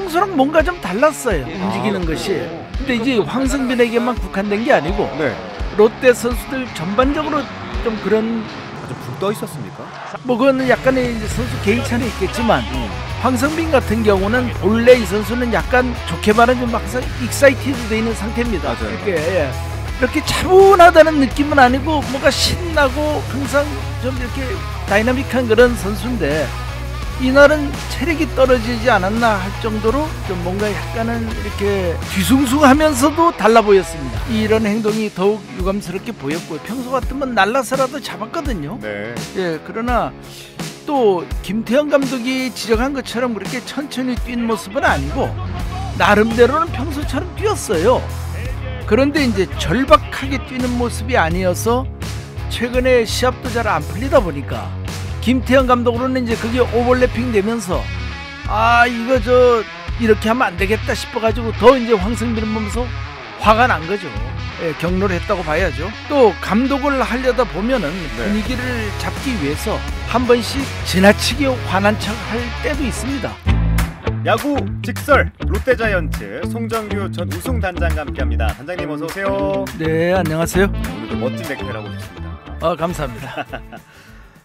평소랑 뭔가 좀 달랐어요. 움직이는 것이. 근데 이제 황성빈에게만 국한된 게 아니고 네. 롯데 선수들 전반적으로 좀 그런 좀 붕 떠 있었습니까? 뭐 그거는 약간의 이제 선수 개인 차는 있겠지만 황성빈 같은 경우는 본래 이 선수는 약간 좋게 말하면 좀 항상 익사이티드 되어 있는 상태입니다. 맞아요. 이렇게 차분하다는 느낌은 아니고 뭔가 신나고 항상 좀 이렇게 다이나믹한 그런 선수인데 이날은 체력이 떨어지지 않았나 할 정도로 좀 뭔가 약간은 이렇게 뒤숭숭하면서도 달라 보였습니다. 이런 행동이 더욱 유감스럽게 보였고요. 평소 같으면 날라서라도 잡았거든요. 네. 예, 그러나 또 김태형 감독이 지적한 것처럼 그렇게 천천히 뛴 모습은 아니고 나름대로는 평소처럼 뛰었어요. 그런데 이제 절박하게 뛰는 모습이 아니어서 최근에 시합도 잘 안 풀리다 보니까 김태형 감독으로는 이제 그게 오버래핑 되면서 이거 이렇게 하면 안 되겠다 싶어가지고 더 이제 황성빈을 보면서 화가 난 거죠. 예, 경로를 했다고 봐야죠. 또 감독을 하려다 보면은 분위기를 잡기 위해서 한 번씩 지나치게 화난 척 할 때도 있습니다. 야구 직설 롯데자이언츠 송정규 전 우승 단장과 함께합니다. 단장님 어서 오세요. 네, 안녕하세요. 오늘도 멋진 넥타이를 하고 오셨습니다. 감사합니다.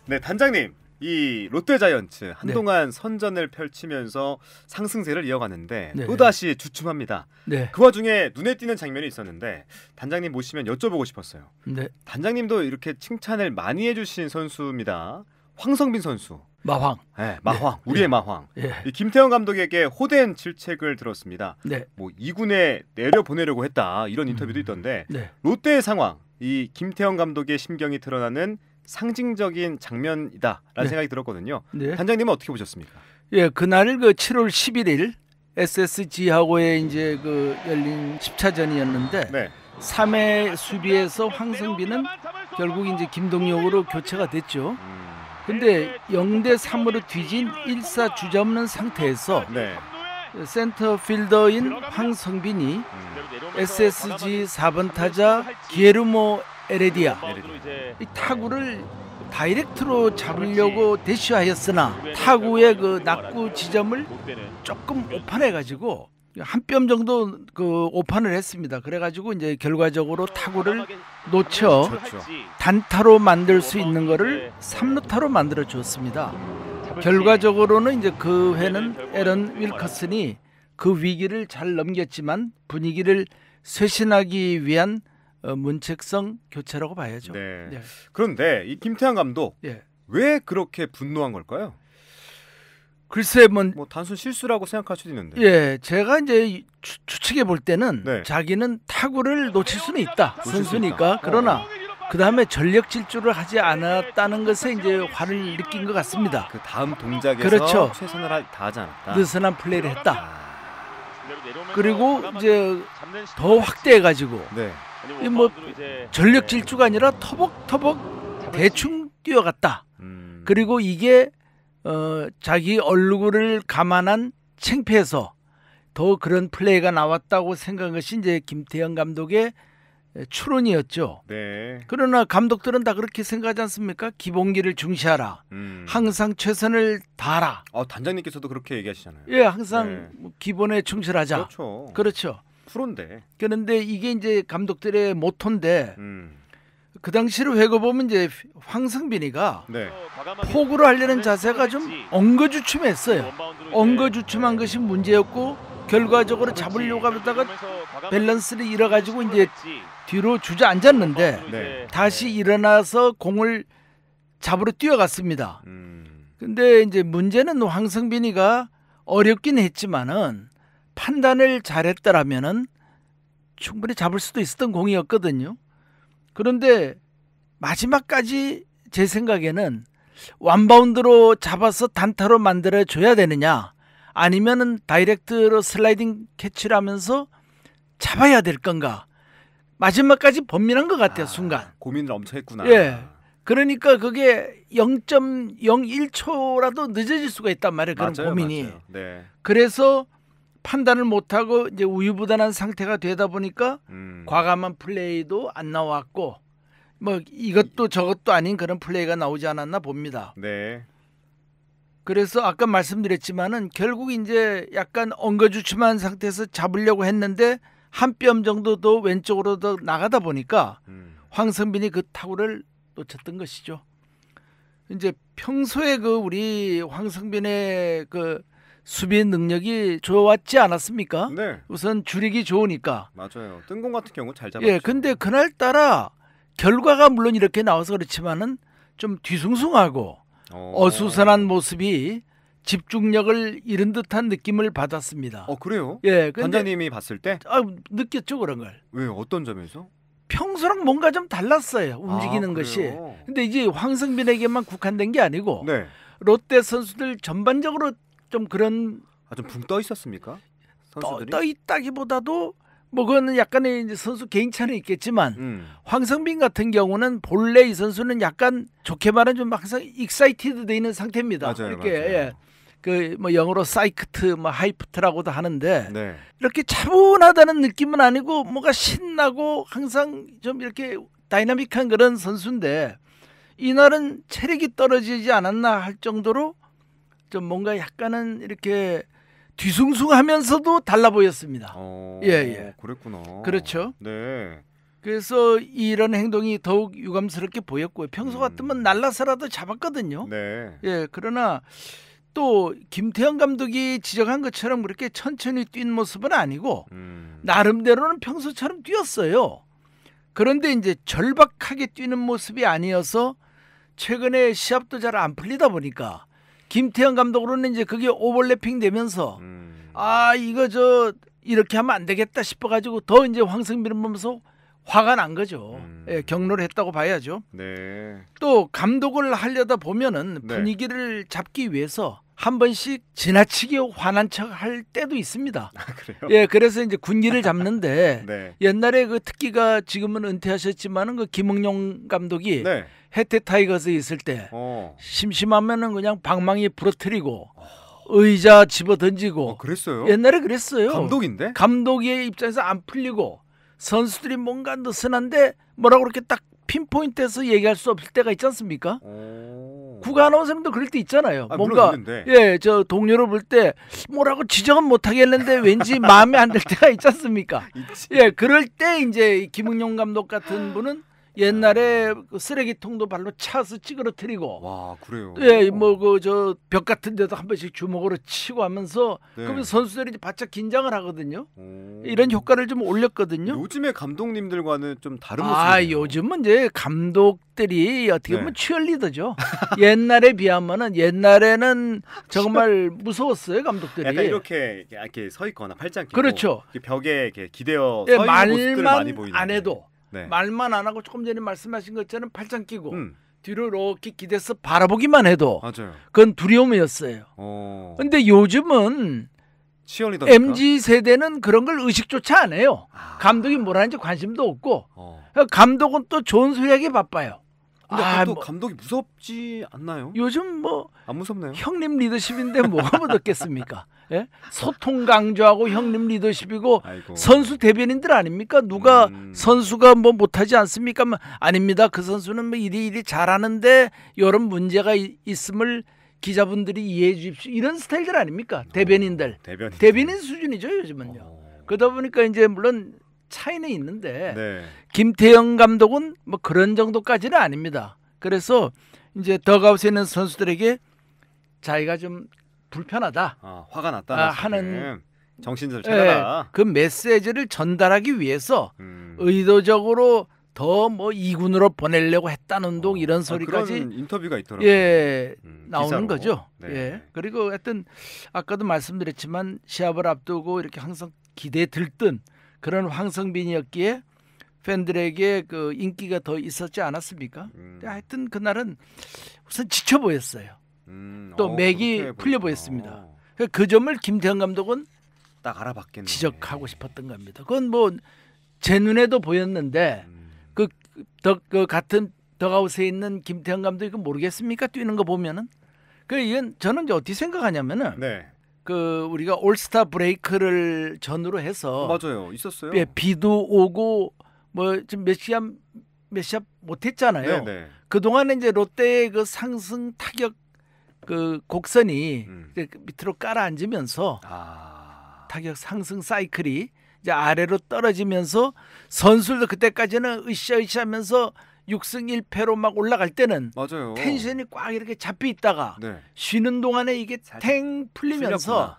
네, 단장님. 이 롯데자이언츠 한동안 선전을 펼치면서 상승세를 이어가는데 또다시 주춤합니다. 네. 그 와중에 눈에 띄는 장면이 있었는데 단장님 모시면 여쭤보고 싶었어요. 네. 단장님도 이렇게 칭찬을 많이 해주신 선수입니다. 황성빈 선수. 마황. 네, 마황. 우리의 마황. 예. 이 김태형 감독에게 호된 질책을 들었습니다. 네. 뭐 2군에 내려보내려고 했다 이런 인터뷰도 있던데 롯데의 상황, 이 김태형 감독의 심경이 드러나는 상징적인 장면이다라는 생각이 들었거든요. 단장님은 어떻게 보셨습니까? 예, 그날 그 7월 11일 SSG하고의 이제 그 열린 10차전이었는데 3회 수비에서 황성빈은 결국 이제 김동혁으로 교체가 됐죠. 근데 0대 3으로 뒤진 1사 주자 없는 상태에서 센터 필더인 황성빈이 SSG 4번 타자 기에르모 에레디아 이 타구를 다이렉트로 잡으려고 대시하였으나 타구의 그 낙구 지점을 조금 오판해가지고 한 뼘 정도 그 오판을 했습니다. 그래가지고 이제 결과적으로 타구를 놓쳐 단타로 만들 수 있는 거를 3루타로 만들어 줬습니다. 결과적으로는 이제 그 회는 에런 윌커슨이 그 위기를 잘 넘겼지만 분위기를 쇄신하기 위한 문책성 교체라고 봐야죠. 그런데 이 김태형 감독 왜 그렇게 분노한 걸까요? 글쎄 뭐 단순 실수라고 생각할 수도 있는데. 예, 제가 이제 추측해 볼 때는 자기는 타구를 놓칠 수는 있다. 선수니까. 그러나 그 다음에 전력 질주를 하지 않았다는 것에 이제 화를 느낀 것 같습니다. 그 다음 동작에서 최선을 다하지 않았다. 느슨한 플레이를 했다. 그리고 이제 더 확대해가지고 뭐 전력 질주가 아니라 터벅터벅 대충 뛰어갔다. 그리고 이게 자기 얼굴을 감안한 창피해서 더 그런 플레이가 나왔다고 생각한 것이 이제 김태형 감독의 추론이었죠. 그러나 감독들은 다 그렇게 생각하지 않습니까? 기본기를 중시하라. 항상 최선을 다하라. 단장님께서도 그렇게 얘기하시잖아요. 예, 항상 기본에 충실하자. 그렇죠. 프로인데. 그런데 이게 이제 감독들의 모토인데 그 당시를 회고 보면 이제 황성빈이가 포구를 하려는 자세가 좀 엉거주춤했어요. 엉거주춤한 것이 문제였고 결과적으로 잡으려고 하다가 밸런스를 잃어가지고 이제 뒤로 주저앉았는데 다시 일어나서 공을 잡으러 뛰어갔습니다. 근데 이제 문제는 황성빈이가 어렵긴 했지만은 판단을 잘했더라면은 충분히 잡을 수도 있었던 공이었거든요. 그런데 마지막까지 제 생각에는 원바운드로 잡아서 단타로 만들어 줘야 되느냐 아니면은 다이렉트로 슬라이딩 캐치를 하면서 잡아야 될 건가 마지막까지 번민한 것 같아요. 순간 고민을 엄청 했구나. 예, 그러니까 그게 0.01초라도 늦어질 수가 있단 말이에요. 그런 고민이. 그래서 판단을 못하고 이제 우유부단한 상태가 되다 보니까 과감한 플레이도 안 나왔고 뭐 이것도 저것도 아닌 그런 플레이가 나오지 않았나 봅니다. 그래서 아까 말씀드렸지만은 결국 이제 약간 엉거주춤한 상태에서 잡으려고 했는데 한 뼘 정도 더 왼쪽으로 더 나가다 보니까 황성빈이 그 타구를 놓쳤던 것이죠. 이제 평소에 그 우리 황성빈의 그 수비 능력이 좋았지 않았습니까? 네. 우선 주력이 좋으니까. 맞아요. 뜬공 같은 경우 잘 잡았죠. 예, 근데 그날따라 결과가 물론 이렇게 나와서 그렇지만은 좀 뒤숭숭하고 어수선한 모습이 집중력을 잃은 듯한 느낌을 받았습니다. 그래요? 예, 단장님이 봤을 때? 느꼈죠 그런 걸. 왜 어떤 점에서? 평소랑 뭔가 좀 달랐어요. 움직이는 것이. 근데 이제 황성빈에게만 국한된 게 아니고 네. 롯데 선수들 전반적으로 좀 그런 좀 붕 떠 있었습니까? 선수들이? 떠 있다기보다도 뭐 그거는 약간의 이제 선수 개인 차는 있겠지만 황성빈 같은 경우는 본래 이 선수는 약간 좋게 말하면 좀 항상 익사이티드 돼 있는 상태입니다. 맞아요, 이렇게 맞아요. 예. 그 뭐 영어로 사이크트, 뭐 하이프트라고도 하는데 네. 이렇게 차분하다는 느낌은 아니고 뭔가 신나고 항상 좀 이렇게 다이나믹한 그런 선수인데 이날은 체력이 떨어지지 않았나 할 정도로 좀 뭔가 약간은 이렇게 뒤숭숭하면서도 달라 보였습니다. 예. 그랬구나. 그렇죠. 네. 그래서 이런 행동이 더욱 유감스럽게 보였고요. 평소 같으면 날라서라도 잡았거든요. 네. 예. 그러나 또 김태형 감독이 지적한 것처럼 그렇게 천천히 뛴 모습은 아니고 나름대로는 평소처럼 뛰었어요. 그런데 이제 절박하게 뛰는 모습이 아니어서 최근에 시합도 잘 안 풀리다 보니까 김태형 감독으로는 이제 그게 오버래핑 되면서 이거 이렇게 하면 안 되겠다 싶어가지고 더 이제 황성빈을 보면서 화가 난 거죠. 예, 격노를 했다고 봐야죠. 네. 또 감독을 하려다 보면은 분위기를 잡기 위해서 한 번씩 지나치게 화난 척 할 때도 있습니다. 그래요? 예, 그래서 이제 군기를 잡는데 네. 옛날에 그 특기가 지금은 은퇴하셨지만은 그 김응용 감독이 네. 해태 타이거즈에 있을 때 심심하면은 그냥 방망이 부러뜨리고 의자 집어 던지고 그랬어요? 옛날에 그랬어요. 감독인데? 감독의 입장에서 안 풀리고 선수들이 뭔가 느슨한데 뭐라고 그렇게 딱 핀포인트에서 얘기할 수 없을 때가 있지 않습니까? 국가 아나운서님도 그럴 때 있잖아요. 뭔가 저 동료를 볼 때 뭐라고 지적은 못 하겠는데 왠지 마음에 안 들 때가 있지 않습니까? 예, 그럴 때 이제 김응용 감독 같은 분은 옛날에 그 쓰레기통도 발로 차서 찌그러뜨리고 와, 그래요. 예, 뭐 그 저 벽 같은 데도 한 번씩 주먹으로 치고 하면서 그러면 선수들이 이제 바짝 긴장을 하거든요. 이런 효과를 좀 올렸거든요. 요즘의 감독님들과는 좀 다른 모습이에요. 요즘은 이제 감독들이 어떻게 보면 치얼리더죠. 옛날에 비하면은 옛날에는 정말 무서웠어요, 감독들이. 약간 이렇게 서 있거나 팔짱 끼고 그렇죠. 벽에 이렇게 기대어 서 있는 모습들을 많이 보이는데. 안 해도 말만 안 하고 조금 전에 말씀하신 것처럼 팔짱 끼고 뒤로 이렇게 기대서 바라보기만 해도 맞아요. 그건 두려움이었어요. 근데 요즘은 치어리더니까? MZ 세대는 그런 걸 의식조차 안 해요. 감독이 뭘 하는지 관심도 없고 감독은 또 좋은 소리 하기 바빠요. 근데 또 감독이 무섭지 않나요? 요즘 뭐 안 무섭나요? 형님 리더십인데 뭐가 무섭겠습니까? 예? 소통 강조하고 형님 리더십이고 선수 대변인들 아닙니까? 누가 선수가 뭐 못하지 않습니까? 아닙니다. 그 선수는 뭐 이리 잘하는데 이런 문제가 있음을 기자분들이 이해해 주십시오. 이런 스타일들 아닙니까? 대변인들. 대변인 수준이죠 요즘은요. 그러다 보니까 이제 물론 차이는 있는데 김태형 감독은 뭐 그런 정도까지는 아닙니다. 그래서 이제 덕아웃에 있는 선수들에게 자기가 좀 불편하다, 화가 났다 하는 정신을 차려라. 그 메시지를 전달하기 위해서 의도적으로 더 뭐 2군으로 보내려고 했다는 둥 이런 소리까지 그런 인터뷰가 있더라고요. 예, 나오는 기사로. 거죠. 네. 예. 그리고 하여튼 아까도 말씀드렸지만 시합을 앞두고 이렇게 항상 기대에 들뜬 그런 황성빈이었기에 팬들에게 그 인기가 더 있었지 않았습니까? 하여튼 그날은 우선 지쳐 보였어요. 또 맥이 풀려 보였습니다. 그 점을 김태형 감독은 딱 알아봤겠네. 지적하고 싶었던 겁니다. 그건 뭐 제 눈에도 보였는데 그 같은 덕아웃에 있는 김태형 감독이 그 모르겠습니까? 뛰는 거 보면은 이건 저는 이제 어떻게 생각하냐면은 그 우리가 올스타 브레이크를 전후로 해서 맞아요, 있었어요. 예, 비도 오고 뭐 좀 몇 시합 못했잖아요. 그 동안에 이제 롯데의 그 상승 타격 그 곡선이 이제 밑으로 깔아앉으면서 타격 상승 사이클이 이제 아래로 떨어지면서 선수들도 그때까지는 으쌰으쌰하면서 6승 1패로 막 올라갈 때는 맞아요. 텐션이 꽉 이렇게 잡혀 있다가 네. 쉬는 동안에 이게 탱 풀리면서 풀렸구나.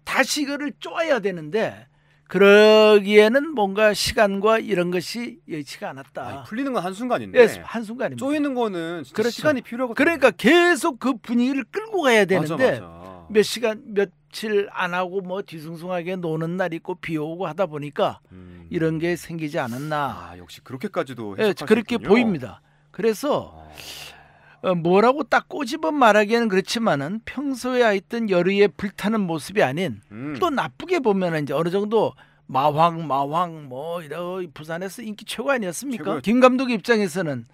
다시 이거를 쪼아야 되는데 그러기에는 뭔가 시간과 이런 것이 여의치가 않았다. 아니, 풀리는 건 한순간인데 예, 한순간입니다. 쪼이는 거는 진짜 그렇죠. 시간이 필요하거든요. 그러니까 계속 그 분위기를 끌고 가야 되는데 맞아. 몇 시간 며칠 안 하고 뭐 뒤숭숭하게 노는 날 있고 비 오고 하다 보니까 이런 게 생기지 않았나. 역시 그렇게까지도 예, 그렇게 보입니다. 그래서 뭐라고 딱 꼬집어 말하기에는 그렇지만은 평소에 하여튼 열의에 불타는 모습이 아닌 또 나쁘게 보면은 이제 어느 정도 마황 뭐 이러 부산에서 인기 최고 아니었습니까? 최고였죠. 김 감독 입장에서는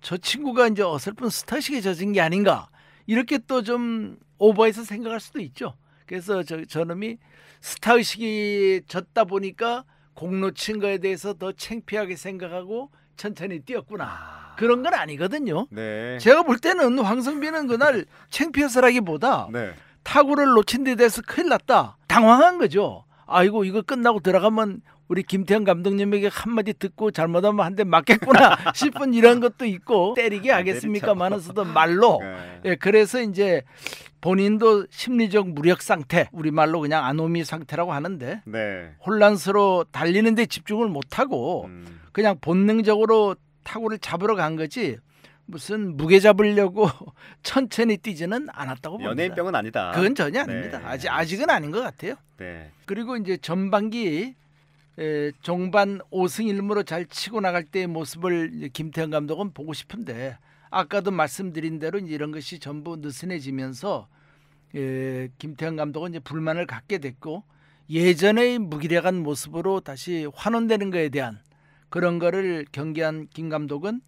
저 친구가 이제 어설픈 스타식에 젖은 게 아닌가 이렇게 또 좀 오버해서 생각할 수도 있죠. 그래서 저놈이 스타의식이 졌다 보니까 공 놓친 거에 대해서 더 창피하게 생각하고 천천히 뛰었구나. 그런 건 아니거든요. 네. 제가 볼 때는 황성빈은 그날 창피해서라기보다 네. 타구를 놓친 데 대해서 큰일 났다. 당황한 거죠. 아이고 이거 끝나고 들어가면 우리 김태형 감독님에게 한마디 듣고 잘못하면 한 대 맞겠구나 싶은 이런 것도 있고 때리게 하겠습니까만으로도 말로 네. 예, 그래서 이제 본인도 심리적 무력 상태 우리말로 그냥 아노미 상태라고 하는데 네. 혼란스러워 달리는 데 집중을 못하고 그냥 본능적으로 타구를 잡으러 간 거지 무슨 무게 잡으려고 천천히 뛰지는 않았다고 봅니다. 연예인병은 아니다. 그건 전혀 아닙니다. 네. 아직은 아닌 것 같아요. 네. 그리고 이제 전반기 종반 5승 1무로 잘 치고 나갈 때의 모습을 이제 김태형 감독은 보고 싶은데 아까도 말씀드린 대로 이제 이런 것이 전부 느슨해지면서 김태형 감독은 이제 불만을 갖게 됐고 예전의 무기력한 모습으로 다시 환원되는 것에 대한 그런 거를 경계한 김 감독은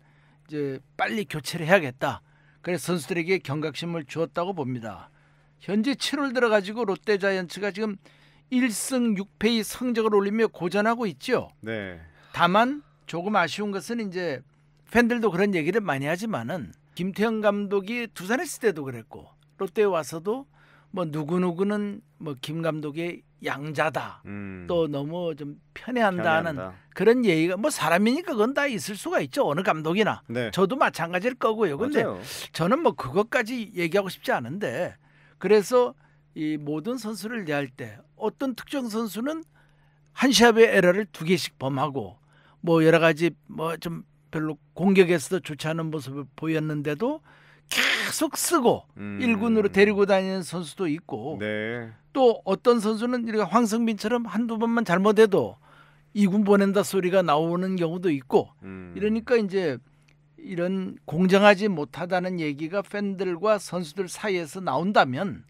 이제 빨리 교체를 해야겠다. 그래서 선수들에게 경각심을 주었다고 봅니다. 현재 7월 들어가지고 롯데자이언츠가 지금 1승 6패의 성적을 올리며 고전하고 있죠. 네. 다만 조금 아쉬운 것은 이제 팬들도 그런 얘기를 많이 하지만은 김태형 감독이 두산에 있을 때도 그랬고 롯데에 와서도 뭐 누구누구는 뭐 김 감독의 양자다. 또 너무 좀 편애한다는 그런 얘기가 뭐 사람이니까 그건 다 있을 수가 있죠. 어느 감독이나. 네. 저도 마찬가지일 거고요. 근데 맞아요. 저는 뭐 그것까지 얘기하고 싶지 않은데 그래서 이 모든 선수를 대할 때 어떤 특정 선수는 한 시합에 에러를 2개씩 범하고 뭐 여러 가지 뭐 좀 별로 공격에서도 좋지 않은 모습을 보였는데도 계속 쓰고 1군으로 데리고 다니는 선수도 있고 네. 또 어떤 선수는 이렇게 황성빈처럼 한두 번만 잘못해도 2군 보낸다 소리가 나오는 경우도 있고 이러니까 이제 이런 공정하지 못하다는 얘기가 팬들과 선수들 사이에서 나온다면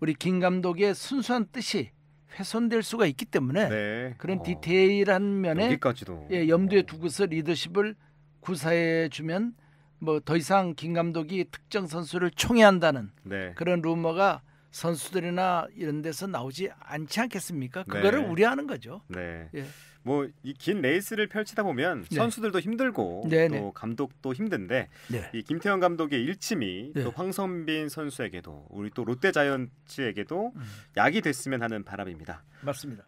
우리 김 감독의 순수한 뜻이 훼손될 수가 있기 때문에 네. 그런 디테일한 면에 여기까지도. 염두에 두고서 리더십을 구사해 주면 뭐 더 이상 김 감독이 특정 선수를 총애한다는 네. 그런 루머가 선수들이나 이런 데서 나오지 않지 않겠습니까? 그거를 우려하는 거죠. 네. 예. 뭐 이 긴 레이스를 펼치다 보면 선수들도 힘들고 또 감독도 힘든데 이 김태형 감독의 일침이 또 황성빈 선수에게도 우리 또 롯데자이언츠에게도 약이 됐으면 하는 바람입니다. 맞습니다.